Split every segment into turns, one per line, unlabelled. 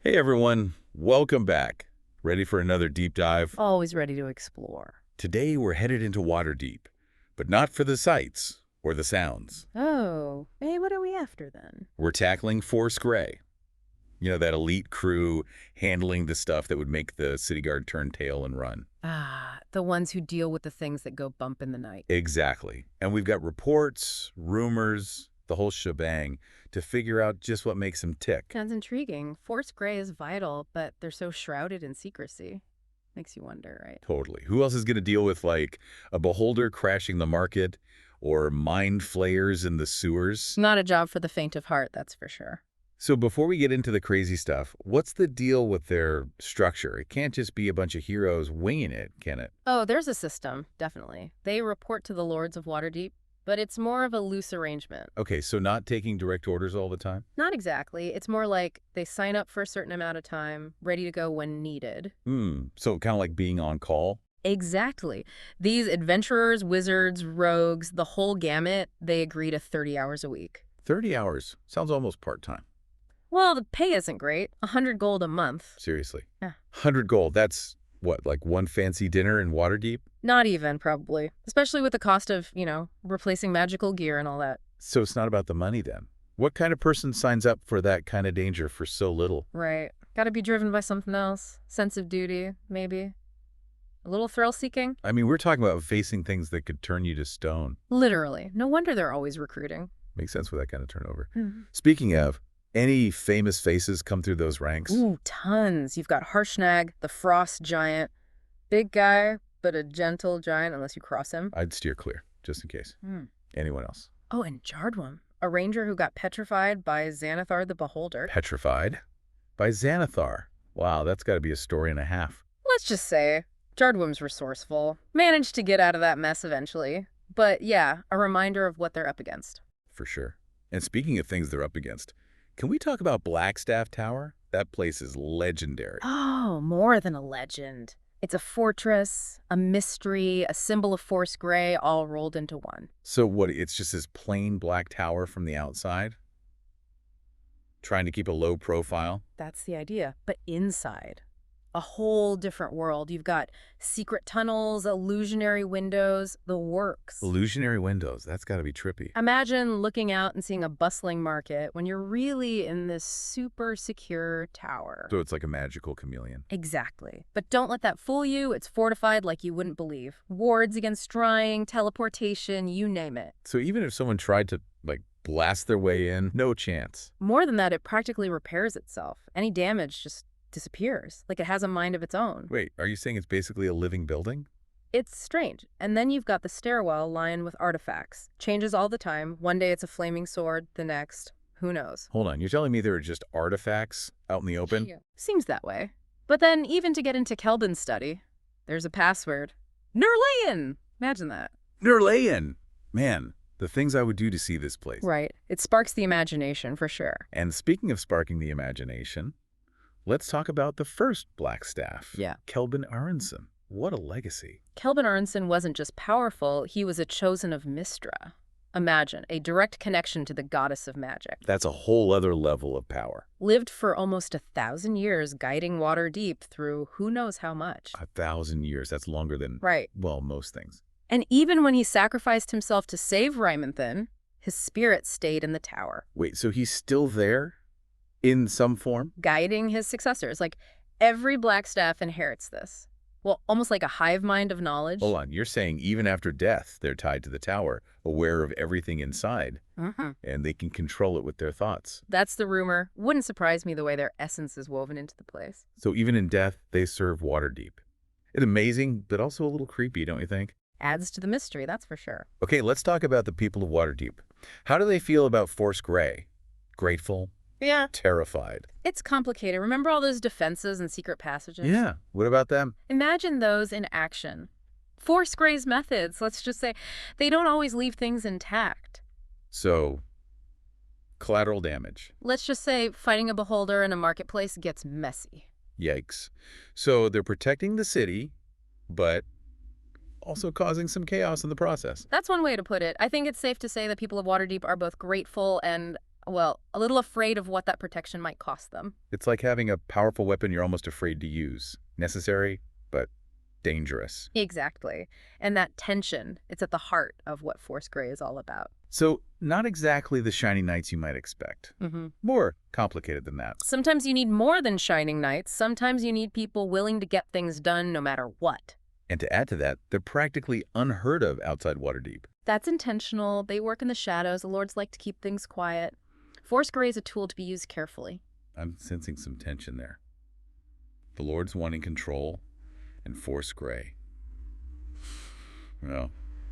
Hey everyone, welcome back. Ready for another deep dive?
Always ready to explore.
Today we're headed into Waterdeep, but not for the sights or the sounds.
Oh, hey, what are we after then?
We're tackling Force Grey. You know, that elite crew handling the stuff that would make the city guard turn tail and run.
Ah, the ones who deal with the things that go bump in the night.
Exactly. And we've got reports, rumors, the whole shebang to figure out just what makes them tick.
Sounds intriguing. Force Grey is vital, but they're so shrouded in secrecy. Makes you wonder, right?
Totally. Who else is going to deal with, like, a beholder crashing the market or mind flayers in the sewers?
Not a job for the faint of heart, that's for sure.
So before we get into the crazy stuff, what's the deal with their structure? It can't just be a bunch of heroes winging it, can it?
Oh, there's a system, definitely. They report to the Lords of Waterdeep, but it's more of a loose arrangement.
Okay, so not taking direct orders all the time?
Not exactly. It's more like they sign up for a certain amount of time, ready to go when needed.
So kind of like being on call?
Exactly. These adventurers, wizards, rogues, the whole gamut, they agree to 30 hours a week.
30 hours. Sounds almost part-time.
Well, the pay isn't great. 100 gold a month.
Seriously.
Yeah.
100 gold, that's what, like one fancy dinner in Waterdeep?
Not even, probably. Especially with the cost of, replacing magical gear and all that.
So it's not about the money then. What kind of person signs up for that kind of danger for so little?
Right. Gotta be driven by something else. Sense of duty, maybe. A little thrill-seeking?
I mean, we're talking about facing things that could turn you to stone.
Literally. No wonder they're always recruiting.
Makes sense with that kind of turnover.
Mhm.
Speaking of, any famous faces come through those ranks?
Ooh, tons. You've got Harshnag, the frost giant. Big guy, but a gentle giant unless you cross him.
I'd steer clear, just in case. Anyone else?
Oh, and Jardwum, a ranger who got petrified by Xanathar the Beholder.
Petrified? By Xanathar. Wow, that's got to be a story and a half.
Let's just say, Jardwum's resourceful. Managed to get out of that mess eventually. But yeah, a reminder of what they're up against.
For sure. And speaking of things they're up against, can we talk about Blackstaff Tower? That place is legendary.
Oh, more than a legend. It's a fortress, a mystery, a symbol of Force Grey, all rolled into one.
So what, it's just this plain black tower from the outside? Trying to keep a low profile?
That's the idea. But inside, a whole different world. You've got secret tunnels, illusionary windows, the works.
Illusionary windows, that's got to be trippy.
Imagine looking out and seeing a bustling market when you're really in this super secure tower.
So it's like a magical chameleon.
Exactly. But don't let that fool you. It's fortified like you wouldn't believe. Wards against drying, teleportation, you name it.
So even if someone tried to, like, blast their way in, no chance.
More than that, it practically repairs itself. Any damage just disappears, like it has a mind of its own.
Wait, are you saying it's basically a living building?
It's strange. And then you've got the stairwell lined with artifacts. Changes all the time. One day it's a flaming sword, the next, who knows?
Hold on, you're telling me there are just artifacts out in the open?
Yeah. Seems that way. But then even to get into Kelbin's study, there's a password. Nerlean! Imagine that.
Nerlean! Man, the things I would do to see this place.
Right. It sparks the imagination, for sure.
And speaking of sparking the imagination, let's talk about the first Blackstaff.
Yeah.
Kelvin Aronson. What a legacy.
Kelvin Aronson wasn't just powerful, he was a chosen of Mystra. Imagine, a direct connection to the goddess of magic.
That's a whole other level of power.
Lived for almost 1,000 years, guiding Waterdeep through who knows how much.
1,000 years. That's longer than,
Right.
well, most things.
And even when he sacrificed himself to save Rymanthan, his spirit stayed in the tower.
Wait, so he's still there? In some form?
Guiding his successors. Like, every Blackstaff inherits this. Well, almost like a hive mind of knowledge.
Hold on, you're saying even after death, they're tied to the tower, aware of everything inside, and they can control it with their thoughts.
That's the rumor. Wouldn't surprise me the way their essence is woven into the place.
So even in death, they serve Waterdeep. It's amazing, but also a little creepy, don't you think?
Adds to the mystery, that's for sure.
Okay, let's talk about the people of Waterdeep. How do they feel about Force Grey? Grateful?
Yeah.
Terrified?
It's complicated. Remember all those defenses and secret passages?
Yeah. What about them?
Imagine those in action. Force Grey's methods, let's just say, they don't always leave things intact.
So, collateral damage.
Let's just say fighting a beholder in a marketplace gets messy.
Yikes. So they're protecting the city, but also causing some chaos in the process.
That's one way to put it. I think it's safe to say that people of Waterdeep are both grateful and well, a little afraid of what that protection might cost them.
It's like having a powerful weapon you're almost afraid to use. Necessary, but dangerous.
Exactly. And that tension, it's at the heart of what Force Grey is all about.
So, not exactly the shiny knights you might expect. More complicated than that.
Sometimes you need more than shining knights. Sometimes you need people willing to get things done no matter what.
And to add to that, they're practically unheard of outside Waterdeep.
That's intentional. They work in the shadows. The lords like to keep things quiet. Force Grey is a tool to be used carefully.
I'm sensing some tension there. The lords wanting control, and Force Grey. Well,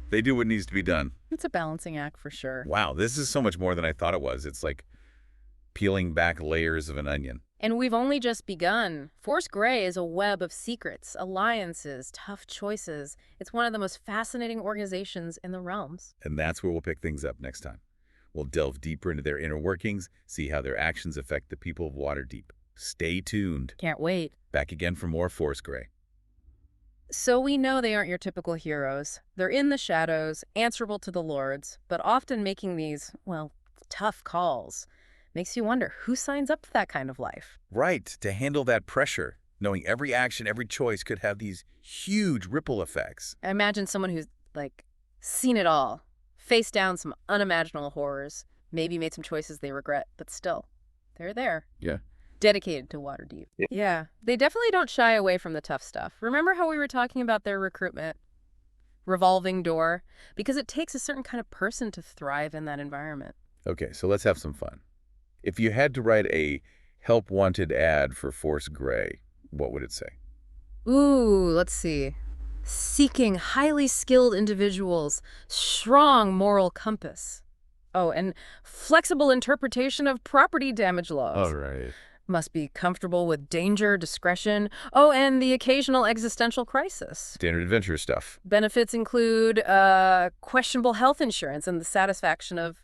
they do what needs to be done.
It's a balancing act for sure.
Wow, this is so much more than I thought it was. It's like peeling back layers of an onion.
And we've only just begun. Force Grey is a web of secrets, alliances, tough choices. It's one of the most fascinating organizations in the realms.
And that's where we'll pick things up next time. We'll delve deeper into their inner workings, see how their actions affect the people of Waterdeep. Stay tuned.
Can't wait.
Back again for more Force Grey.
So we know they aren't your typical heroes. They're in the shadows, answerable to the lords, but often making these, well, tough calls. Makes you wonder who signs up for that kind of life.
Right, to handle that pressure, knowing every action, every choice could have these huge ripple effects.
I imagine someone who's, like, seen it all, faced down some unimaginable horrors, maybe made some choices they regret, but still, they're there.
Yeah.
Dedicated to Waterdeep. Yeah. They definitely don't shy away from the tough stuff. Remember how we were talking about their recruitment? Revolving door? Because it takes a certain kind of person to thrive in that environment.
Okay, so let's have some fun. If you had to write a help wanted ad for Force Grey, what would it say?
Ooh, let's see. Seeking highly skilled individuals, strong moral compass. Oh, and flexible interpretation of property damage laws.
All right.
Must be comfortable with danger, discretion. Oh, and the occasional existential crisis.
Standard adventure stuff.
Benefits include questionable health insurance and the satisfaction of,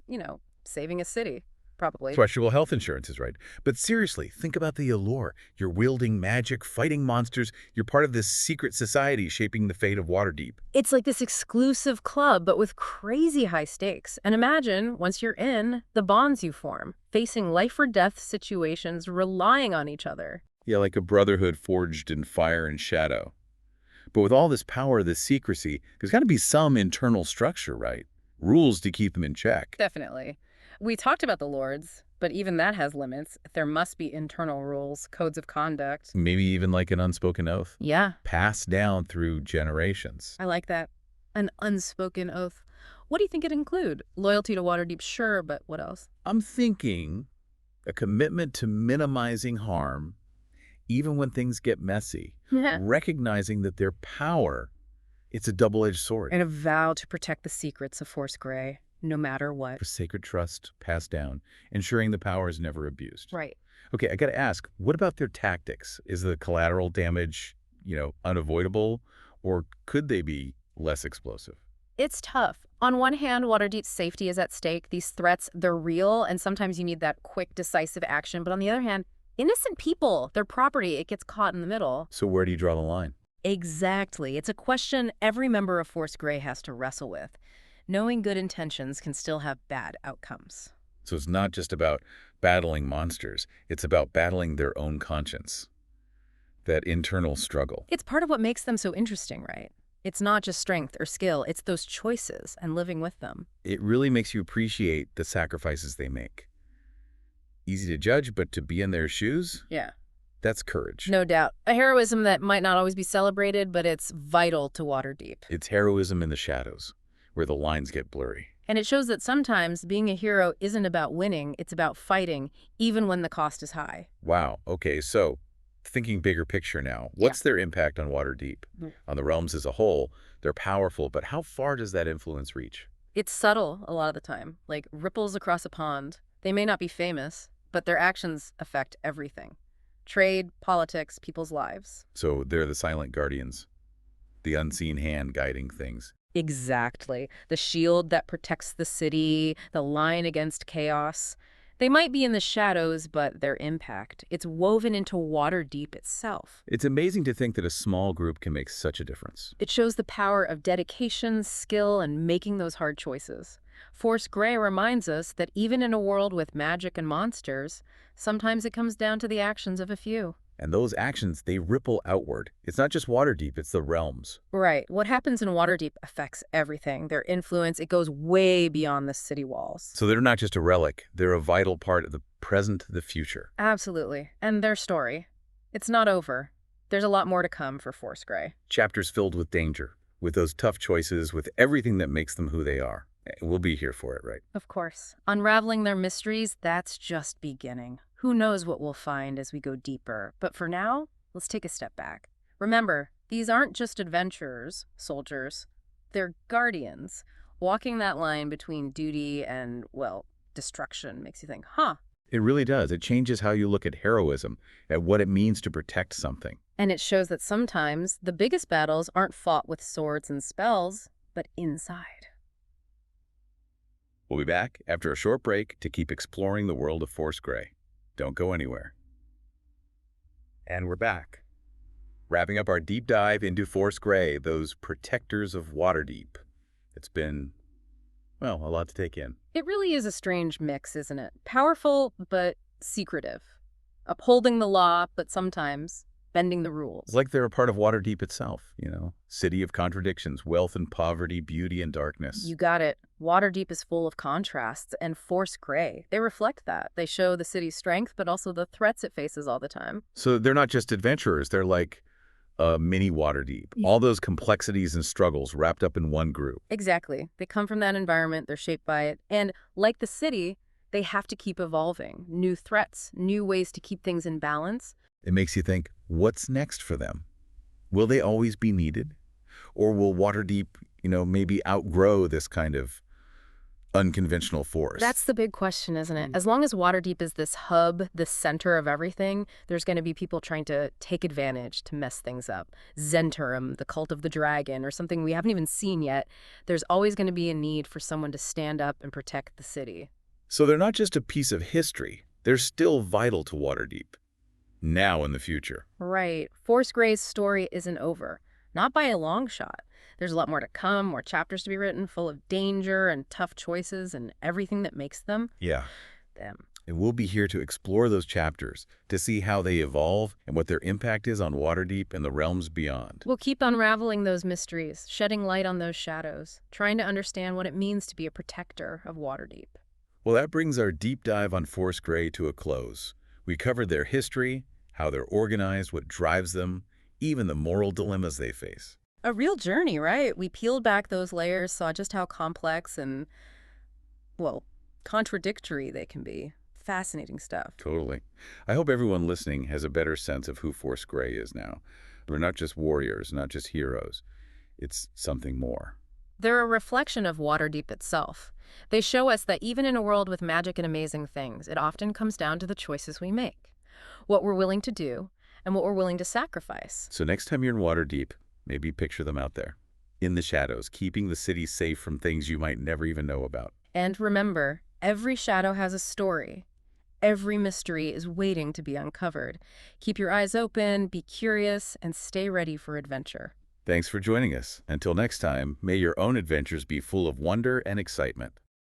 saving a city. Probably.
Questionable health insurance is right. But seriously, think about the allure. You're wielding magic, fighting monsters. You're part of this secret society shaping the fate of Waterdeep.
It's like this exclusive club, but with crazy high stakes. And imagine, once you're in, the bonds you form, facing life or death situations, relying on each other.
Yeah, like a brotherhood forged in fire and shadow. But with all this power, this secrecy, there's got to be some internal structure, right? Rules to keep them in check.
Definitely. We talked about the lords, but even that has limits. There must be internal rules, codes of conduct.
Maybe even like an unspoken oath.
Yeah.
Passed down through generations.
I like that. An unspoken oath. What do you think it'd include? Loyalty to Waterdeep, sure, but what else?
I'm thinking a commitment to minimizing harm, even when things get messy. Recognizing that their power, it's a double-edged sword.
And a vow to protect the secrets of Force Grey. No matter what.
For sacred trust passed down, ensuring the power is never abused.
Right.
Okay, I got to ask, what about their tactics? Is the collateral damage, unavoidable, or could they be less explosive?
It's tough. On one hand, Waterdeep's safety is at stake. These threats, they're real, and sometimes you need that quick, decisive action. But on the other hand, innocent people, their property, it gets caught in the middle.
So where do you draw the line?
Exactly. It's a question every member of Force Grey has to wrestle with. Knowing good intentions can still have bad outcomes.
So it's not just about battling monsters. It's about battling their own conscience. That internal struggle.
It's part of what makes them so interesting, right? It's not just strength or skill. It's those choices and living with them.
It really makes you appreciate the sacrifices they make. Easy to judge, but to be in their shoes?
Yeah.
That's courage.
No doubt. A heroism that might not always be celebrated, but it's vital to Waterdeep.
It's heroism in the shadows, where the lines get blurry.
And it shows that sometimes being a hero isn't about winning, it's about fighting, even when the cost is high.
Wow. Okay, so thinking bigger picture now, what's their impact on Waterdeep? On the realms as a whole, they're powerful, but how far does that influence reach?
It's subtle a lot of the time, like ripples across a pond. They may not be famous, but their actions affect everything. Trade, politics, people's lives.
So they're the silent guardians, the unseen hand guiding things.
Exactly. The shield that protects the city, the line against chaos. They might be in the shadows, but their impact, it's woven into Waterdeep itself.
It's amazing to think that a small group can make such a difference.
It shows the power of dedication, skill, and making those hard choices. Force Gray reminds us that even in a world with magic and monsters, sometimes it comes down to the actions of a few.
And those actions, they ripple outward. It's not just Waterdeep, it's the realms.
Right. What happens in Waterdeep affects everything. Their influence, it goes way beyond the city walls.
So they're not just a relic, they're a vital part of the present, the future.
Absolutely. And their story. It's not over. There's a lot more to come for Force Gray.
Chapters filled with danger, with those tough choices, with everything that makes them who they are. We'll be here for it, right?
Of course. Unraveling their mysteries, that's just beginning. Who knows what we'll find as we go deeper. But for now, let's take a step back. Remember, these aren't just adventurers, soldiers. They're guardians. Walking that line between duty and, well, destruction makes you think, huh?
It really does. It changes how you look at heroism, at what it means to protect something.
And it shows that sometimes the biggest battles aren't fought with swords and spells, but inside.
We'll be back after a short break to keep exploring the world of Force Gray. Don't go anywhere. And we're back, wrapping up our deep dive into Force Gray, those protectors of Waterdeep. It's been, well, a lot to take in.
It really is a strange mix, isn't it? Powerful, but secretive. Upholding the law, but sometimes bending the rules.
It's like they're a part of Waterdeep itself, City of contradictions, wealth and poverty, beauty and darkness.
You got it. Waterdeep is full of contrasts, and Force Gray, they reflect that. They show the city's strength, but also the threats it faces all the time.
So they're not just adventurers, they're like a mini Waterdeep. All those complexities and struggles wrapped up in one group.
Exactly. They come from that environment, they're shaped by it, and like the city, they have to keep evolving. New threats, new ways to keep things in balance.
It makes you think, what's next for them? Will they always be needed? Or will Waterdeep, maybe outgrow this kind of unconventional force?
That's the big question, isn't it? As long as Waterdeep is this hub, the center of everything, there's going to be people trying to take advantage, to mess things up. Zhentarim, the cult of the dragon, or something we haven't even seen yet. There's always going to be a need for someone to stand up and protect the city.
So they're not just a piece of history. They're still vital to Waterdeep. Now and the future.
Right. Force Gray's story isn't over. Not by a long shot. There's a lot more to come, more chapters to be written, full of danger and tough choices and everything that makes them.
Yeah.
Them.
And we'll be here to explore those chapters, to see how they evolve and what their impact is on Waterdeep and the realms beyond.
We'll keep unraveling those mysteries, shedding light on those shadows, trying to understand what it means to be a protector of Waterdeep.
Well, that brings our deep dive on Force Gray to a close. We covered their history, how they're organized, what drives them, even the moral dilemmas they face.
A real journey, right? We peeled back those layers, saw just how complex and, well, contradictory they can be. Fascinating stuff.
Totally. I hope everyone listening has a better sense of who Force Gray is now. We're not just warriors, not just heroes. It's something more.
They're a reflection of Waterdeep itself. They show us that even in a world with magic and amazing things, it often comes down to the choices we make. What we're willing to do, and what we're willing to sacrifice.
So next time you're in Waterdeep, maybe picture them out there, in the shadows, keeping the city safe from things you might never even know about.
And remember, every shadow has a story. Every mystery is waiting to be uncovered. Keep your eyes open, be curious, and stay ready for adventure.
Thanks for joining us. Until next time, may your own adventures be full of wonder and excitement.